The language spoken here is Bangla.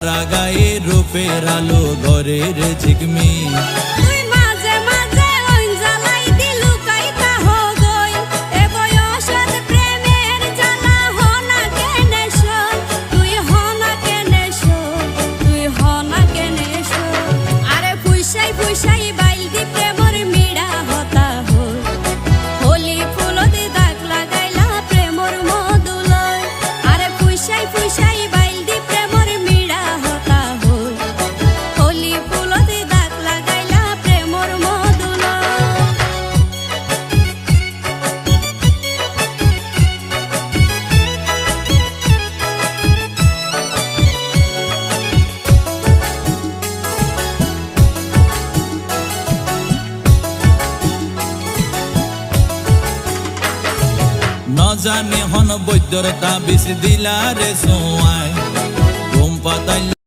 গায়ে রূপের আলো ঘরের ঝিকমি ন জানে হন বৈদ্যর তাবিজ দিলা রে সোয়াই ঘুম পাতাই